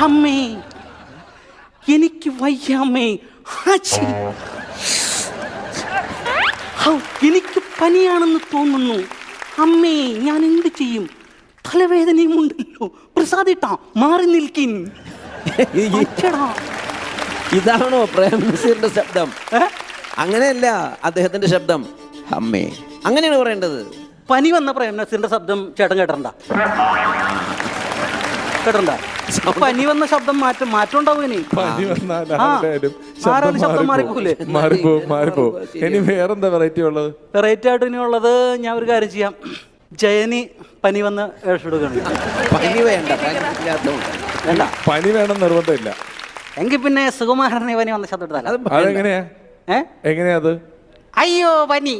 അമ്മേ എനിക്ക് വയ്യാമ്മേ. എനിക്ക് പനിയാണെന്ന് തോന്നുന്നു അമ്മേ. ഞാൻ എന്ത് ചെയ്യും? തലവേദനയും ഉണ്ടല്ലോ. പ്രസാദിട്ടാ മാറി നിൽക്കിൻ. ഇതാണോ പ്രേം നസീറിന്റെ ശബ്ദം? അങ്ങനെയല്ല അദ്ദേഹത്തിന്റെ ശബ്ദം. അമ്മേ അങ്ങനെയാണ് പറയേണ്ടത്. പനി വന്ന പ്രേം നസീറിന്റെ ശബ്ദം ചേട്ടൻ കേട്ടണ്ട? പനി വന്ന ശബ്ദം മാറ്റം ഉണ്ടാവും. ഇനി ആരാലും ശബ്ദം മാറിപ്പോകൂലേ? മാറിപ്പോ. ഇനി വേറെന്താ വെറൈറ്റി ഉള്ളത്? വെറൈറ്റി ആയിട്ട് ഇനി ഉള്ളത് ഞാൻ ഒരു കാര്യം ചെയ്യാം. ജയനി പനി വന്ന് എടുക്കുകയാണ്. പനി വേണ്ട, വേണ്ട, പനി വേണം നിർബന്ധമില്ല. എങ്കിൽ പിന്നെ സുകുമാരനെ പനി വന്ന ശബ്ദം എടുത്താലോ? അതെങ്ങനെയാ? എങ്ങനെയാ അത്? അയ്യോ പനി.